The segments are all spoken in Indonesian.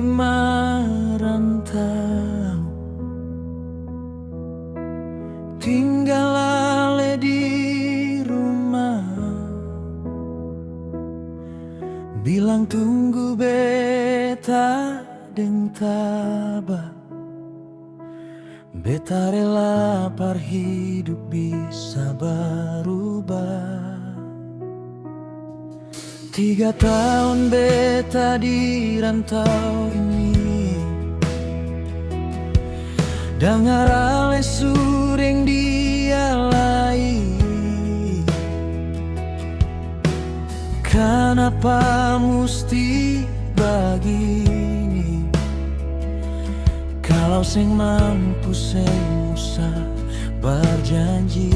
lagi merantau, tinggal ale di rumah. Bilang tunggu beta deng tabah, beta rela par hidup bisa berubah. 3 tahun beta di rantau ini, dengar ale sureng dialai. Kenapa musti begini? Kalau sing mampu sing usah berjanji,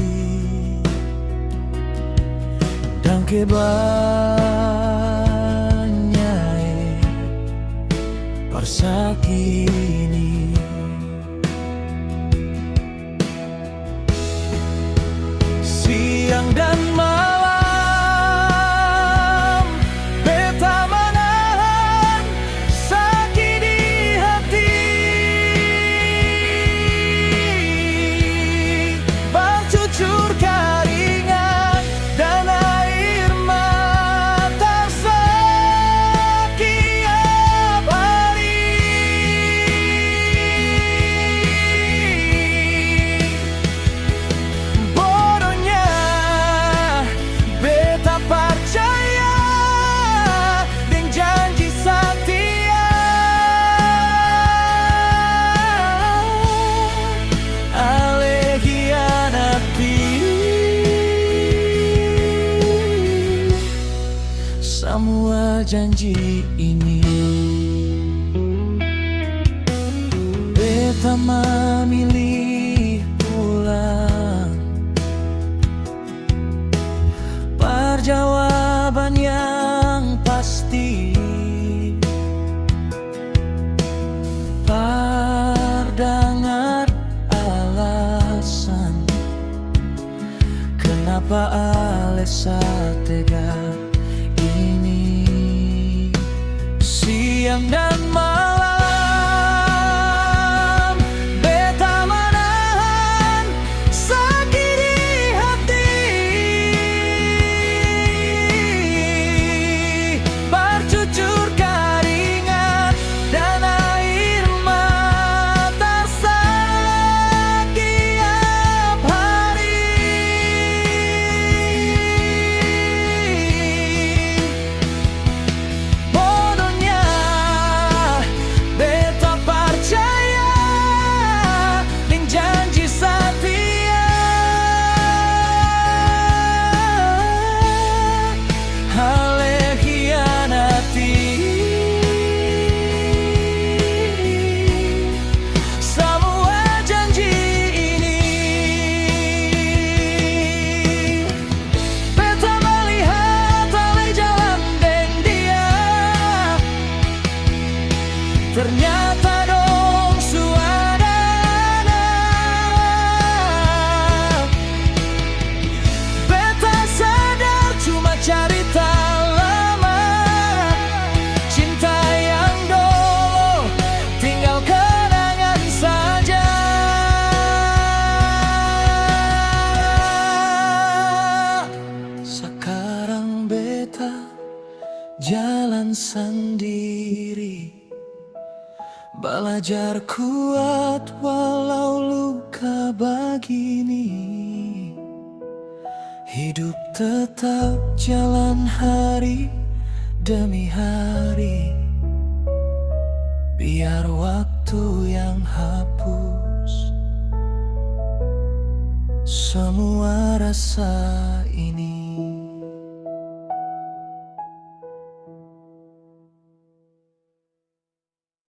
dan kebanyakan persakini. Siang dan malam beta menahan sakit di hati, bercucur keringat dan air mata setiap hari. Bodohnya beta percaya dengan janji setia, ale hianati semua janji ini. Beta memilih pulang, perjawaban yang pasti, perdengar alasan kenapa ale satega ini. Siang dan malam beta menahan sakit di hati, bercucur keringat dan air mata setiap hari. Bodohnya beta percaya dengan janji setia, ale hianati semua janji ini. Beta melihat ale jalan deng dia, ternyata dong suadana. Beta sadar cuma cerita lama, cinta yang dulu tinggal kenangan saja. Sekarang beta jalan sendiri, belajar kuat walau luka begini. Hidup tetap jalan hari demi hari, biar waktu yang hapus semua rasa ini.